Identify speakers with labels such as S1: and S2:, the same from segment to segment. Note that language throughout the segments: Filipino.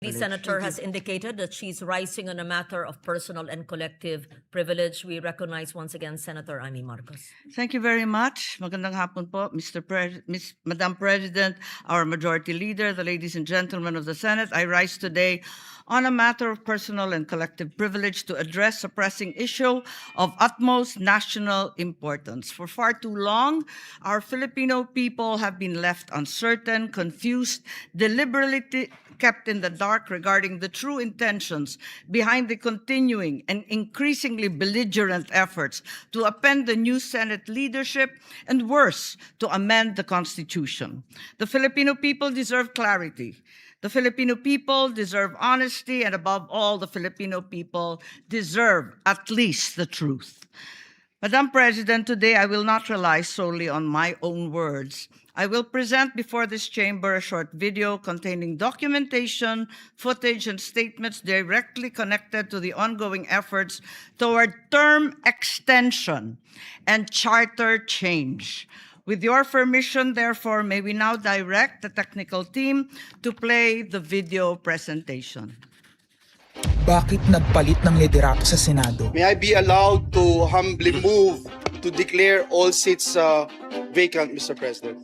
S1: The senator has indicated that she's rising on a matter of personal and collective privilege. We recognize once again Senator Amy Marcos.
S2: Thank you very much. Magandang hapon po, Madam President, our Majority Leader, the ladies and gentlemen of the Senate. I rise today on a matter of personal and collective privilege to address a pressing issue of utmost national importance. For far too long, our Filipino people have been left uncertain, confused, deliberately kept in the dark regarding the true intentions behind the continuing and increasingly belligerent efforts to upend the new Senate leadership and, worse, to amend the Constitution. The Filipino people deserve clarity. The Filipino people deserve honesty, and above all, the Filipino people deserve at least the truth. Madam President, today I will not rely solely on my own words. I will present before this chamber a short video containing documentation, footage, and statements directly connected to the ongoing efforts toward term extension and charter change. With your permission, therefore, may we now direct the technical team to play the video presentation.
S3: Bakit nagpalit ng liderato sa Senado?
S4: May I be allowed to humbly move to declare all seats vacant, Mr. President?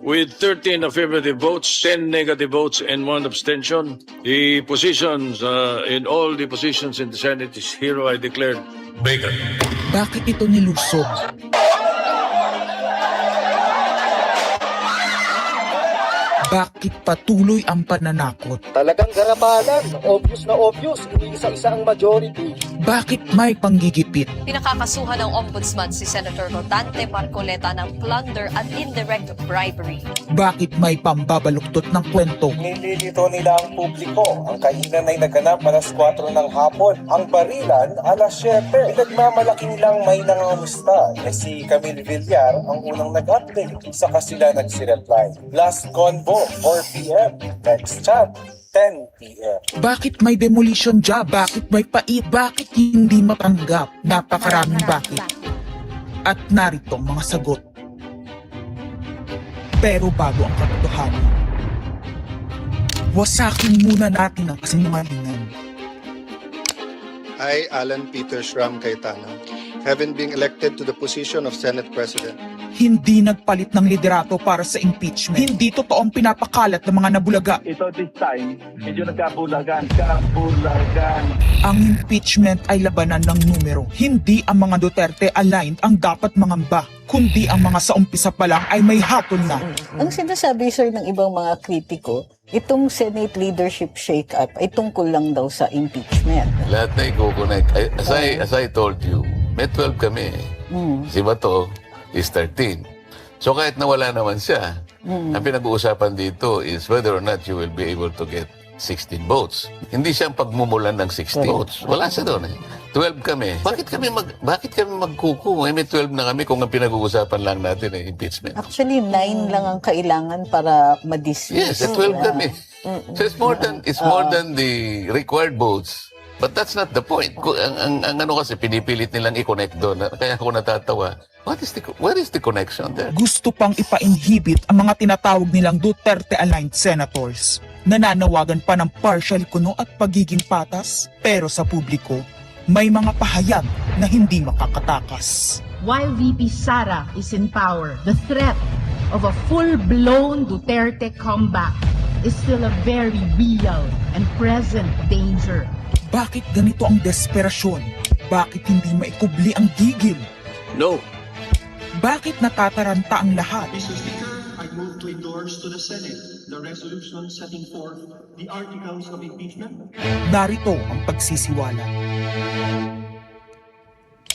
S5: With 13 affirmative votes, 10 negative votes, and 1 abstention, the positions in all the positions in the Senate is hereby declared vacant.
S3: Bakit ito nilusog? Bakit patuloy ang pananakot?
S6: Talagang garabalan, obvious na obvious, iniisa-isa ang majority.
S3: Bakit may panggigipit?
S7: Pinakakasuhan ng Ombudsman si Senator Rodante Marcoleta ng plunder at indirect bribery.
S3: Bakit may pambabaluktot ng kwento?
S6: Nililito nila ang publiko. Ang kainan ay naganap alas 4 ng hapon. Ang barilan alas 7. Nagmamalaki nilang may nangangamusta. Si Camille Villar ang unang nag-update. Saka sila nag-reply. Last convo, 4 p.m. Next chat, 10 p.m.
S3: Bakit may demolition job? Bakit may pait? Bakit hindi matanggap? Napakaraming bakit. At narito ang mga sagot. Pero bago ang katotohanan, wasakin muna natin ang kasinungalingan.
S4: I, Alan Peter Shram Cayetano, having been elected to the position of Senate President,
S3: Hindi nagpalit ng liderato para sa impeachment. Hindi totoo ang pinapakalat ng mga nabulaga.
S8: Ito this time, medyo nagkabulagan.
S3: Ang impeachment ay labanan ng numero. Hindi ang mga Duterte aligned ang dapat mangamba, kundi ang mga sa umpisa pa lang ay may hatol na.
S9: Ang sinasabi, sir, ng ibang mga kritiko, itong Senate leadership shake-up ay tungkol lang daw sa impeachment.
S10: Lahat na i-connect. As I told you, may 12 kami. Si Bato is 13. So kahit nawala naman siya, ang pinag-uusapan dito is whether or not you will be able to get 16 votes. Hindi siya ang pagmumulan ng 16 votes. Wala siya doon eh. 12 kami. Bakit kami magkuku? May 12 na kami kung ang pinag-uusapan lang natin ay impeachment.
S9: Actually, 9 lang ang kailangan para ma-dismiss.
S10: Yes, 12 kami. So it's more than the required votes. But that's not the point. Ang ano kasi, pinipilit nilang i-connect doon. Kaya ako natatawa. Where is the connection there?
S3: Gusto pang ipa-inhibit ang mga tinatawag nilang Duterte-aligned senators. Nananawagan pa ng partial kuno at pagiging patas. Pero sa publiko, may mga pahayag na hindi makakatakas.
S11: While VP Sara is in power, the threat of a full-blown Duterte comeback is still a very real and present danger.
S3: Bakit ganito ang desperasyon? Bakit hindi maikubli ang gigil?
S5: No.
S3: Bakit natataranta ang lahat?
S8: Mr. Speaker, I move to endorse to the Senate the resolution setting forth the articles of impeachment.
S3: Narito ang pagsisiwala.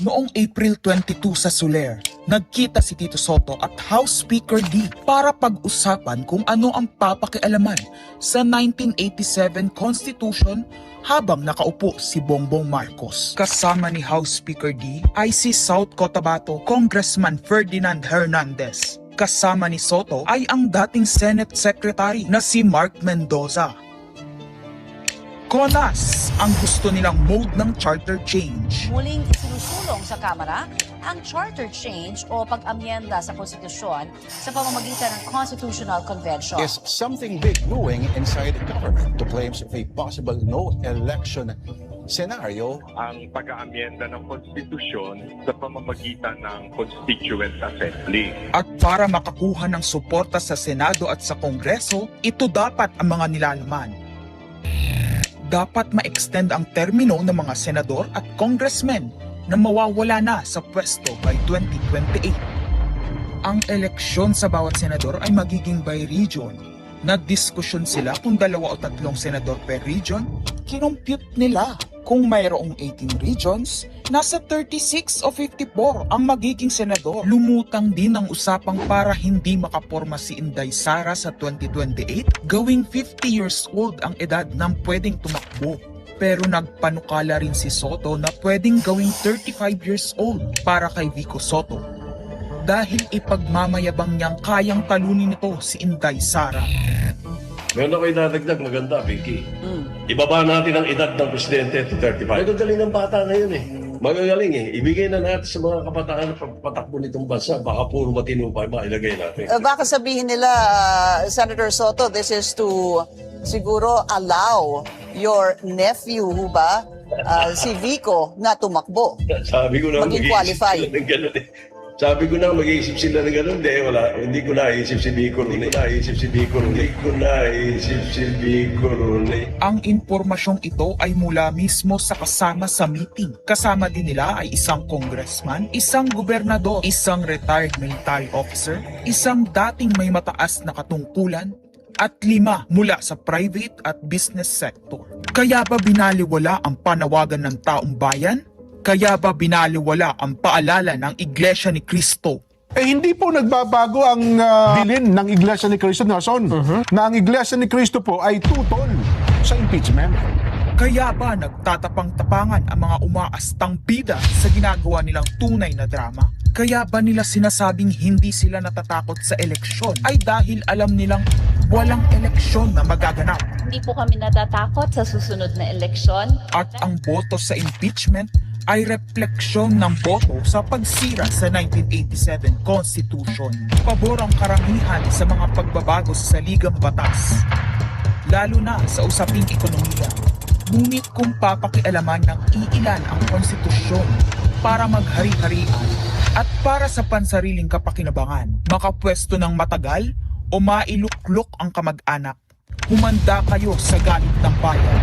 S3: Noong April 22 sa Soler, nagkita si Tito Soto at House Speaker D para pag-usapan kung ano ang papakialaman sa 1987 Constitution habang nakaupo si Bongbong Marcos. Kasama ni House Speaker D ay si South Cotabato Congressman Ferdinand Hernandez. Kasama ni Soto ay ang dating Senate Secretary na si Mark Mendoza. CONAS ang gusto nilang mode ng charter change.
S12: Muling isinusulong sa Kamara ang charter change o pag-amyenda sa konstitusyon sa pamamagitan ng Constitutional Convention.
S13: Is something big brewing inside government to claims of a possible no election scenario?
S14: Ang pag-aamyenda ng konstitusyon sa pamamagitan ng Constituent Assembly.
S3: At para makakuha ng suporta sa Senado at sa Kongreso, ito dapat ang mga nilalaman. Dapat ma-extend ang termino ng mga senador at congressmen na mawawala na sa pwesto by 2028. Ang eleksyon sa bawat senador ay magiging by region. Nagdiskusyon sila kung 2 o 3 senador per region. Kinompute nila kung mayroong 18 regions, nasa 36 o 54 ang magiging senador. Lumutang din ang usapang para hindi makaporma si Inday Sara sa 2028, gawing 50 years old ang edad ng pwedeng tumakbo. Pero nagpanukala rin si Soto na pwedeng gawing 35 years old para kay Vico Soto. Dahil ipagmamayabang niyang kayang talunin nito si Inday Sara.
S5: Meron ako idadagdag, maganda, Vicky. Ibaba natin ang edad ng presidente to 35. Magagaling ng bata ngayon eh. Magagaling eh. Ibigay na natin sa mga kabataan na patakbo nitong bansa. Baka puro matino pa mailagay natin.
S12: Baka sabihin nila, Senator Soto, this is to siguro allow your nephew, ba, si Vico, na tumakbo.
S5: Sabi ko na
S12: maging qualify.
S5: Sabi ko na mag-iisip sila ng gano'n. Hindi ko naisip si Vico ron.
S3: Ang impormasyong ito ay mula mismo sa kasama sa meeting. Kasama din nila ay isang congressman, isang gobernador, isang retired military officer, isang dating may mataas na katungkulan, at 5 mula sa private at business sector. Kaya ba binaliwala ang panawagan ng taong bayan? Kaya ba binaliwala ang paalala ng Iglesia ni Cristo?
S13: Hindi po nagbabago ang bilin ng Iglesia ni Cristo, Nelson, na ang Iglesia ni Cristo po ay tutol sa impeachment.
S3: Kaya ba nagtatapang-tapangan ang mga umaastang bida sa ginagawa nilang tunay na drama? Kaya ba nila sinasabing hindi sila natatakot sa eleksyon ay dahil alam nilang walang eleksyon na magaganap?
S15: Hindi po kami natatakot sa susunod na eleksyon.
S3: At ang boto sa impeachment ay refleksyon ng boto sa pagsira sa 1987 Constitution. Pabor ang karamihan sa mga pagbabago sa saligang batas, lalo na sa usaping ekonomiya. Ngunit kung papakialaman ng iilan ang konstitusyon para maghari-harian at para sa pansariling kapakinabangan, makapwesto ng matagal o mailuklok ang kamag-anak, humanda kayo sa galit ng bayan.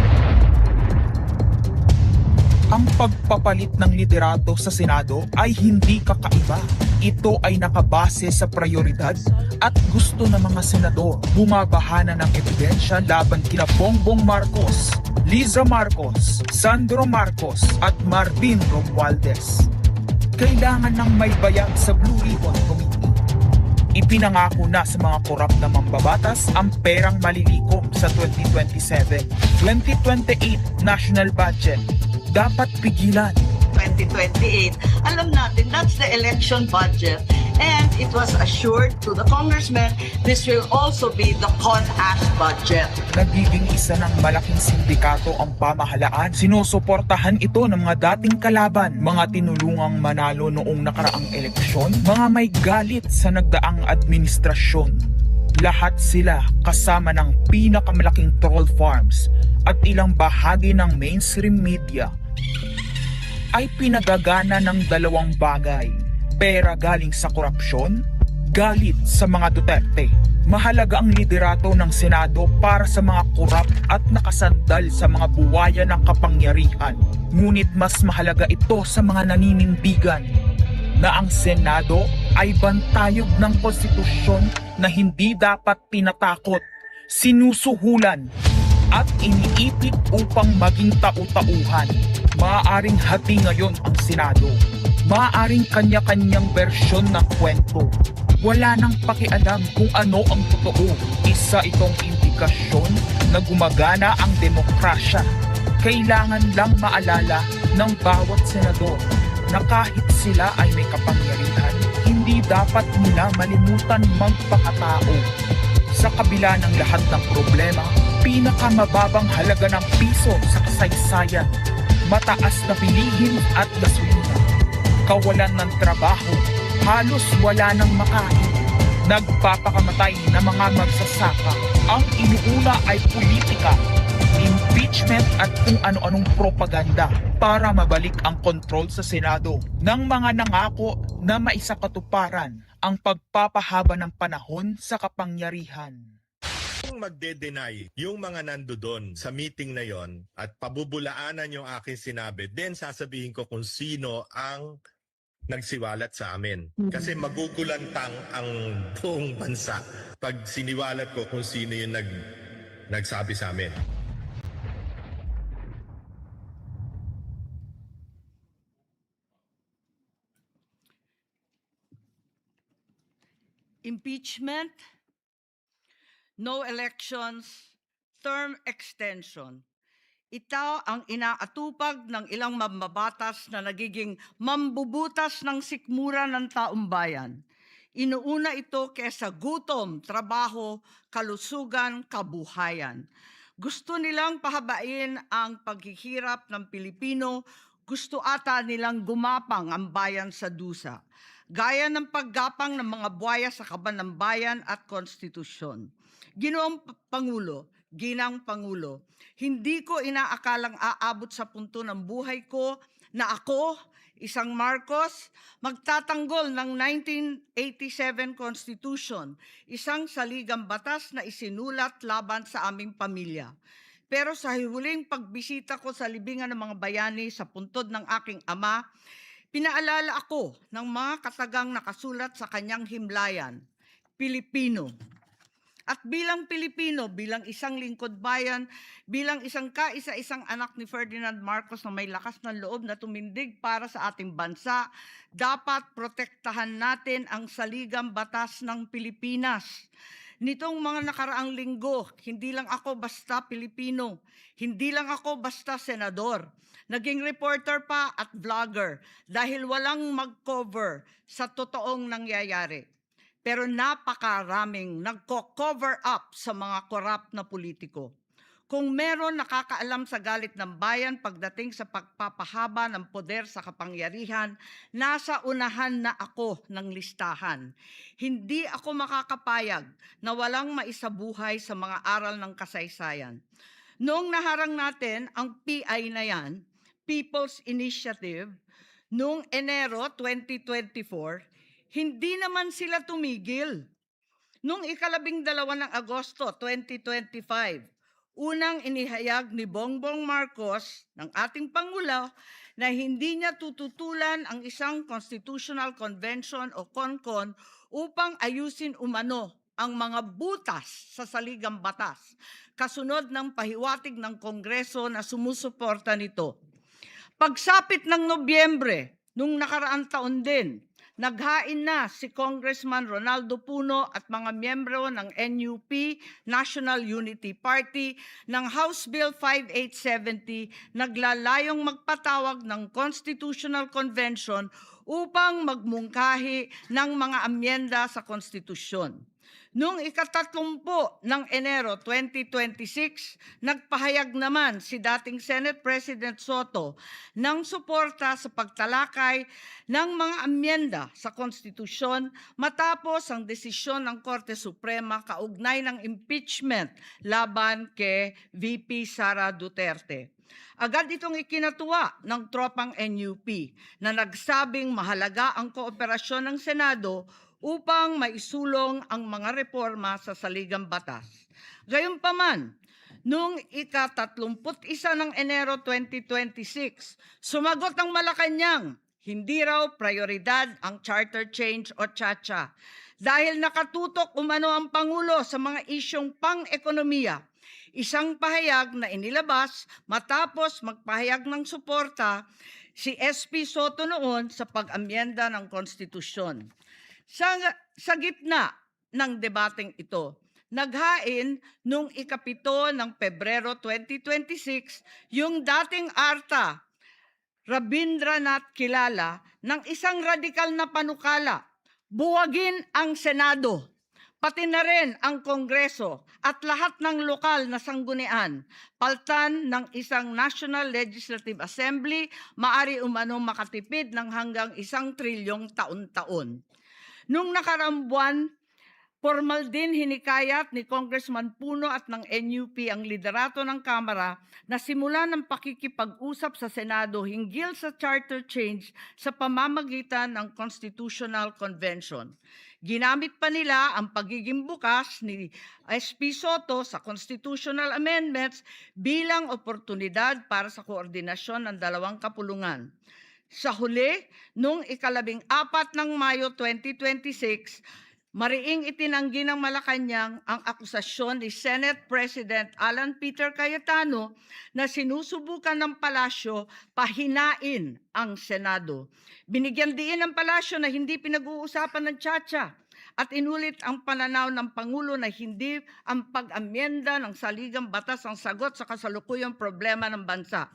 S3: Ang pagpapalit ng liderato sa Senado ay hindi kakaiba. Ito ay nakabase sa prioridad at gusto ng mga senador. Bumabahana ng ebidensya laban kina Bongbong Marcos, Liza Marcos, Sandro Marcos at Marvin Romualdez. Kailangan ng may bayag sa Blue Ribbon Committee. Ipinangako na sa mga korap na mambabatas ang perang malilikom sa 2027. 2028 national budget. Dapat pigilan.
S2: 2028. Alam natin, that's the election budget. And it was assured to the congressmen, this will also be the CONAS budget.
S3: Nagiging isa ng malaking sindikato ang pamahalaan. Sinusuportahan ito ng mga dating kalaban, mga tinulungang manalo noong nakaraang eleksyon, mga may galit sa nagdaang administrasyon. Lahat sila kasama ng pinakamalaking troll farms at ilang bahagi ng mainstream media ay pinagagana ng 2 bagay. Pera galing sa korupsyon, galit sa mga Duterte. Mahalaga ang liderato ng Senado para sa mga korap at nakasandal sa mga buwaya ng kapangyarihan. Ngunit mas mahalaga ito sa mga naninindigan na ang Senado ay bantayog ng konstitusyon na hindi dapat tinatakot, sinusuhulan at iniipit upang maging tau-tauhan. Maaaring hati ngayon ang Senado. Maaaring kanya-kanyang bersyon ng kwento. Wala nang pakialam kung ano ang totoo. Isa itong indikasyon na gumagana ang demokrasya. Kailangan lang maalala ng bawat senador na kahit sila ay may kapangyarihan, hindi dapat nila malimutan magpakatao. Sa kabila ng lahat ng problema, Pinakamababang halaga ng piso sa kasaysayan, mataas na bilihin at gasolina, kawalan ng trabaho, halos wala nang makain, nagpapakamatay na mga magsasaka. Ang inuuna ay politika, impeachment at kung ano-anong propaganda para mabalik ang kontrol sa Senado ng mga nangako na maisakatuparan ang pagpapahaba ng panahon sa kapangyarihan.
S16: Kung magde-deny yung mga nandoon sa meeting na yon at pabubulaanan yung aking sinabi, then sasabihin ko kung sino ang nagsiwalat sa amin. Kasi magugulantang ang buong bansa pag siniwalat ko kung sino yung nagsabi sa amin.
S2: Impeachment, no elections, term extension. Ito ang inaatupag ng ilang mambabatas na nagiging mambubutas ng sikmura ng taong bayan. Inuuna ito kesa gutom, trabaho, kalusugan, kabuhayan. Gusto nilang pahabain ang paghihirap ng Pilipino, gusto ata nilang gumapang ang bayan sa dusa, gaya ng paggapang ng mga buhaya sa kaban ng bayan at konstitusyon. Ginoong Pangulo, Ginang Pangulo, hindi ko inaakalang aabot sa punto ng buhay ko na ako, isang Marcos, magtatanggol ng 1987 Constitution, isang saligang batas na isinulat laban sa aming pamilya. Pero sa huling pagbisita ko sa libingan ng mga bayani sa puntod ng aking ama, pinaalala ako ng mga katagang nakasulat sa kanyang himlayan, Pilipino. At bilang Pilipino, bilang isang lingkod bayan, bilang isang kaisa-isang anak ni Ferdinand Marcos na may lakas ng loob na tumindig para sa ating bansa, dapat protektahan natin ang saligang batas ng Pilipinas. Nitong mga nakaraang linggo, hindi lang ako basta Pilipino, hindi lang ako basta senador. Naging reporter pa at vlogger dahil walang mag-cover sa totoong nangyayari. Pero napakaraming nagko-cover up sa mga korap na politiko. Kung meron nakakaalam sa galit ng bayan pagdating sa pagpapahaba ng poder sa kapangyarihan, nasa unahan na ako ng listahan. Hindi ako makakapayag na walang maisabuhay sa mga aral ng kasaysayan. Noong naharang natin ang PI na yan, People's Initiative, noong Enero 2024, hindi naman sila tumigil. Noong 12 ng Agosto 2025, unang inihayag ni Bongbong Marcos ng ating Pangulo na hindi niya tututulan ang isang Constitutional Convention o CONCON upang ayusin umano ang mga butas sa saligang batas, kasunod ng pahiwatig ng Kongreso na sumusuporta nito. Pagsapit ng Nobyembre, nung nakaraang taon din, naghain na si Congressman Ronaldo Puno at mga miyembro ng NUP, National Unity Party, ng House Bill 5870, naglalayong magpatawag ng Constitutional Convention upang magmungkahi ng mga amyenda sa konstitusyon. Noong 30 ng Enero 2026, nagpahayag naman si dating Senate President Soto ng suporta sa pagtalakay ng mga amyenda sa konstitusyon matapos ang desisyon ng Korte Suprema kaugnay ng impeachment laban kay VP Sara Duterte. Agad itong ikinatuwa ng tropang NUP na nagsabing mahalaga ang kooperasyon ng Senado upang maisulong ang mga reforma sa saligang batas. Gayunpaman, noong ika-31 ng Enero 2026, sumagot ang Malacanang, hindi raw prioridad ang charter change o CHA dahil nakatutok umano ang Pangulo sa mga isyong pang-ekonomiya. Isang pahayag na inilabas matapos magpahayag ng suporta si SP Soto noon sa pag-amyenda ng konstitusyon. Sa gitna ng debateng ito, naghain noong ika-7 ng Pebrero 2026 yung dating ARTA, Rabindranath Kilala, ng isang radikal na panukala, buwagin ang Senado. pati na rin ang Kongreso at lahat ng lokal na sanggunian, paltan ng isang National Legislative Assembly, maari umano makatipid ng hanggang 1 trilyong taon-taon. Nung nakaraang buwan, formal din hinikayat ni Congressman Puno at ng NUP ang liderato ng Kamara na simulan ng pakikipag-usap sa Senado hinggil sa charter change sa pamamagitan ng Constitutional Convention. Ginamit pa nila ang pagiging bukas ni SP Soto sa constitutional amendments bilang oportunidad para sa koordinasyon ng dalawang kapulungan. Sa huli, noong 14 ng Mayo 2026, mariing itinanggi ng Malacanang ang akusasyon ni Senate President Alan Peter Cayetano na sinusubukan ng palasyo pahinain ang Senado. Binigyan diin ng palasyo na hindi pinag-uusapan ng Chacha at inulit ang pananaw ng Pangulo na hindi ang pag-amyenda ng saligang batas ang sagot sa kasalukuyang problema ng bansa.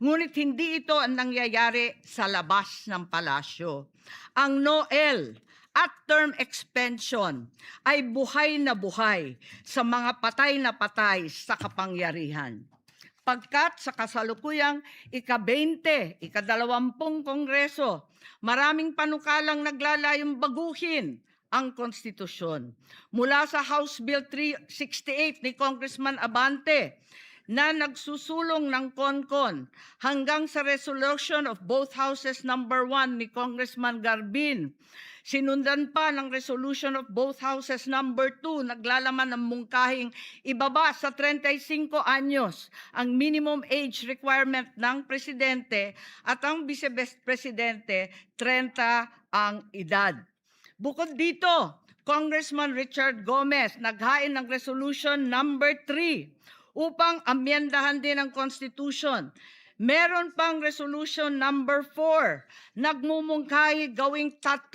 S2: Ngunit hindi ito ang nangyayari sa labas ng palasyo. Ang NOEL at term extension ay buhay na buhay sa mga patay na patay sa kapangyarihan. Pagkat sa kasalukuyang ika-20, ika-20 Kongreso, maraming panukalang naglalayong baguhin ang konstitusyon. Mula sa House Bill 368 ni Congressman Abante na nagsusulong ng CONCON hanggang sa resolution of both houses number 1 ni Congressman Garbin. Sinundan pa ng resolution of both houses number 2, naglalaman ng mungkahing ibaba sa 35 anyos ang minimum age requirement ng presidente at ang vice-presidente 30 ang edad. Bukod dito, Congressman Richard Gomez naghain ng resolution number 3 upang amyendahan din ang Constitution. Meron pang resolution number 4, nagmumungkahi gawing 3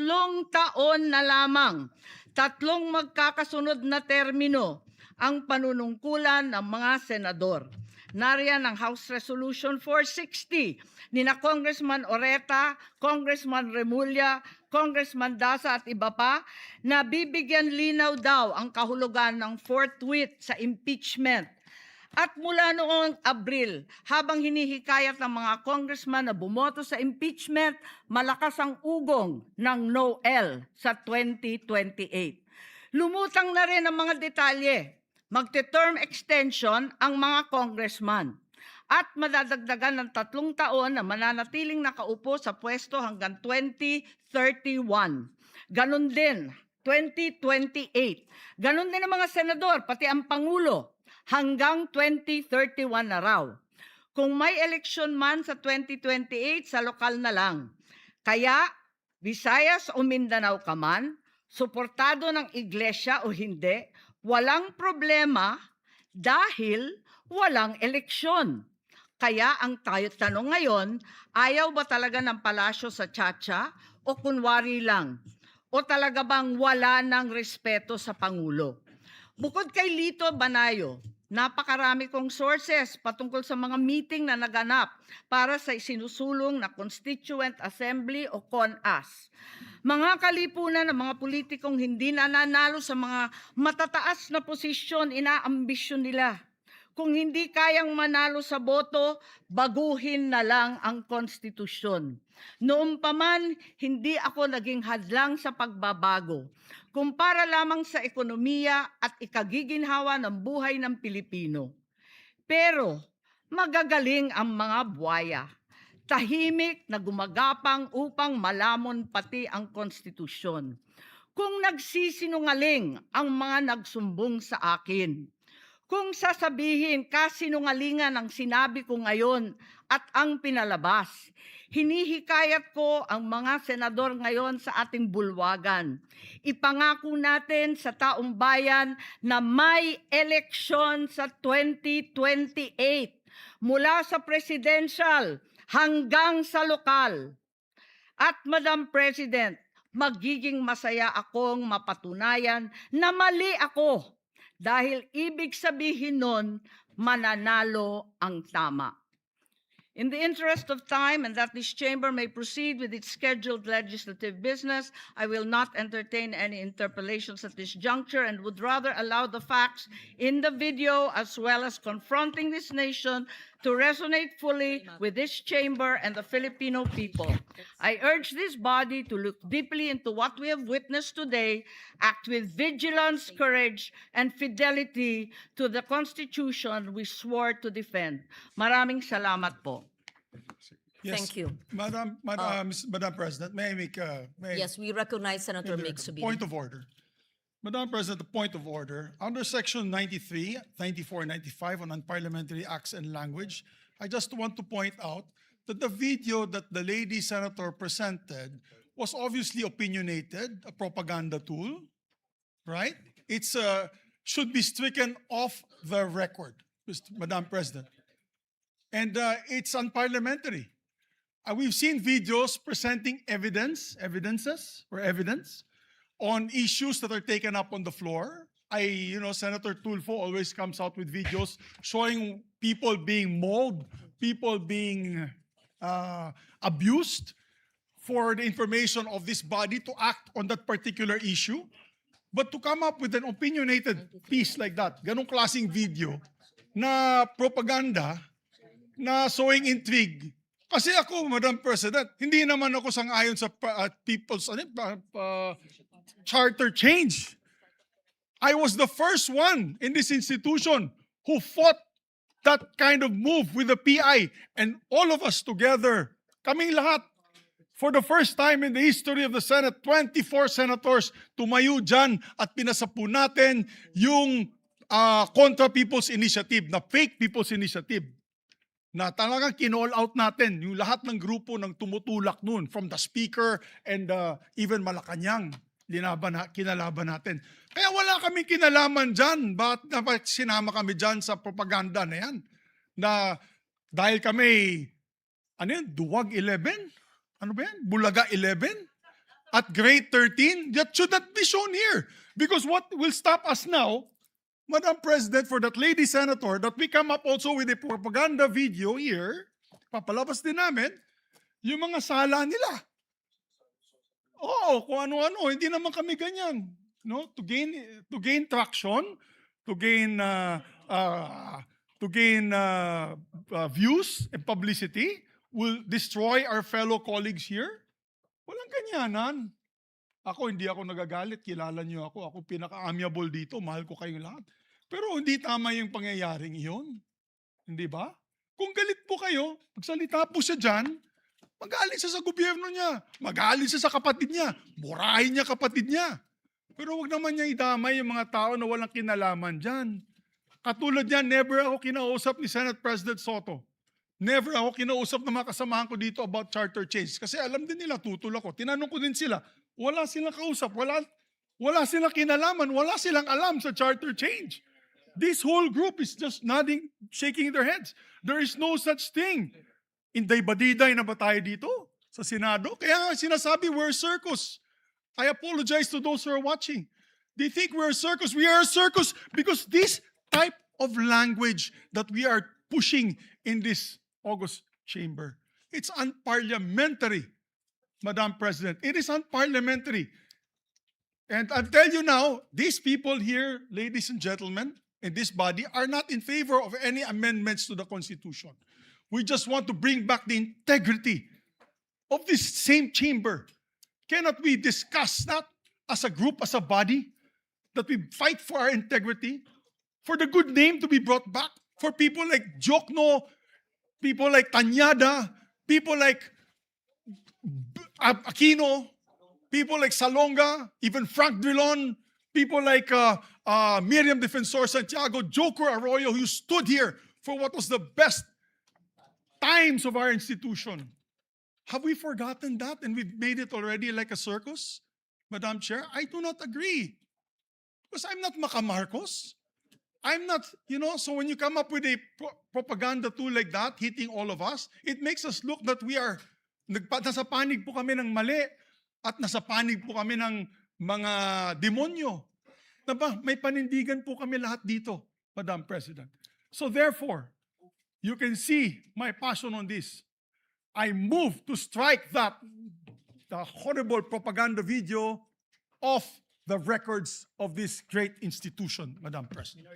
S2: taon na lamang, 3 magkakasunod na termino ang panunungkulan ng mga senador. Nariyan ang House Resolution 460 ni na Congressman Oreta, Congressman Remulla, Congressman Daza at iba pa na bibigyan linaw daw ang kahulugan ng forthwith sa impeachment. At mula noong Abril, habang hinihikayat ng mga congressman na bumoto sa impeachment, malakas ang ugong ng NOEL sa 2028. Lumutang na rin ang mga detalye. Magte-term extension ang mga congressman at madadagdagan ng 3 taon na mananatiling nakaupo sa pwesto hanggang 2031. Ganon din, 2028. Ganon din ang mga senador, pati ang Pangulo, hanggang 2031 na raw. Kung may eleksyon man sa 2028, sa lokal na lang. Kaya, Visayas o Mindanao ka man, suportado ng iglesia o hindi, walang problema dahil walang eleksyon. Kaya ang tanong ngayon, ayaw ba talaga ng palasyo sa Chacha o kunwari lang? O talaga bang wala ng respeto sa Pangulo? Bukod kay Lito Banayo, napakarami kong sources patungkol sa mga meeting na naganap para sa isinusulong na Constituent Assembly o CONAS. Mga kalipunan ng mga politikong hindi nananalo sa mga matataas na posisyon, inaambisyon nila. Kung hindi kayang manalo sa boto, baguhin na lang ang konstitusyon. Noon pa man, hindi ako naging hadlang sa pagbabago. Kumpara lamang sa ekonomiya at ikagiginhawa ng buhay ng Pilipino. Pero magagaling ang mga buwaya. Tahimik na gumagapang upang malamon pati ang konstitusyon. Kung nagsisinungaling ang mga nagsumbong sa akin, kung sasabihin kasinungalingan ang sinabi ko ngayon at ang pinalabas, hinihikayat ko ang mga senador ngayon sa ating bulwagan. Ipangako natin sa taong bayan na may eleksyon sa 2028 mula sa presidential hanggang sa lokal. At Madam President, magiging masaya akong mapatunayan na mali ako dahil ibig sabihin nun mananalo ang tama. In the interest of time and that this chamber may proceed with its scheduled legislative business, I will not entertain any interpellations at this juncture and would rather allow the facts in the video as well as confronting this nation to resonate fully with this chamber and the Filipino people. I urge this body to look deeply into what we have witnessed today, act with vigilance, courage, and fidelity to the Constitution we swore to defend. Maraming salamat po.
S1: Thank you.
S17: Madam President, may I make
S1: Yes, we recognize Senator Mig Subiri.
S17: point of order? Madam President, the point of order. Under Section 93, 94, 95 on Unparliamentary Acts and Language, I just want to point out that the video that the lady senator presented was obviously opinionated, a propaganda tool, right? It's should be stricken off the record, Madam President. And it's unparliamentary. We've seen videos presenting evidence on issues that are taken up on the floor. Senator Tulfo always comes out with videos showing people being mauled, people being abused for the information of this body to act on that particular issue. But to come up with an opinionated piece like that, ganong klaseng video na propaganda, na showing intrigue. Kasi ako, Madam President, hindi naman ako sang-ayon sa people's charter change. I was the first one in this institution who fought that kind of move with the PI, and all of us together, kaming lahat, for the first time in the history of the Senate, 24 senators tumayo dyan at pinasapu natin yung Contra People's Initiative, na fake People's Initiative, na talagang kinall out natin yung lahat ng grupo ng tumutulak nun, from the Speaker and even Malacanang, kinalaban natin. Kaya wala kaming kinalaman dyan. Bakit sinama kami dyan sa propaganda na yan? Na dahil kami, Duwag 11? Ano ba yan? Bulaga 11? At grade 13? That should not be shown here. Because what will stop us now, Madam President, for that lady senator, that we come up also with a propaganda video here, papalabas din namin, yung mga sala nila. Oo, kung ano-ano, hindi naman kami ganyan. No? To gain traction, to gain views and publicity, will destroy our fellow colleagues here. Walang ganyanan. Hindi ako nagagalit, kilala niyo ako. Ako pinaka-amiable dito, mahal ko kayong lahat. Pero hindi tama yung pangyayaring iyon. Hindi ba? Kung galit po kayo, magsalita po siya dyan, magalit siya sa gobyerno niya, magalit siya sa kapatid niya, murahin niya kapatid niya. Pero wag naman niya idamay yung mga tao na walang kinalaman dyan. Katulad yan, never ako kinausap ni Senate President Soto. Never ako kinausap ng mga kasamahan ko dito about charter change. Kasi alam din nila, tutol ako. Tinanong ko din sila, wala silang kausap, wala silang kinalaman, wala silang alam sa charter change. This whole group is just nodding, shaking their heads. There is no such thing. Inday-badiday na ba tayo dito sa Senado? Kaya nga sinasabi, we're a circus. I apologize to those who are watching. They think we're a circus. We are a circus because this type of language that we are pushing in this August chamber, it's unparliamentary, Madam President. It is unparliamentary. And I'll tell you now, these people here, ladies and gentlemen, in this body are not in favor of any amendments to the Constitution. We just want to bring back the integrity of this same chamber. Cannot we discuss that as a group, as a body, that we fight for our integrity, for the good name to be brought back, for people like Jokno, people like Tanyada, people like Aquino, people like Salonga, even Frank Drilon, people like Miriam Defensor Santiago, Joker Arroyo, who stood here for what was the best times of our institution. Have we forgotten that and we've made it already like a circus, Madam Chair? I do not agree. Because I'm not Macamarcos. I'm not, so when you come up with a propaganda tool like that, hitting all of us, it makes us look that we are, nasa panig po kami ng mali at nasa panig po kami ng mga demonyo. Diba? May panindigan po kami lahat dito, Madam President. So therefore, you can see my passion on this. I move to strike the horrible propaganda video off the records of this great institution, Madam President.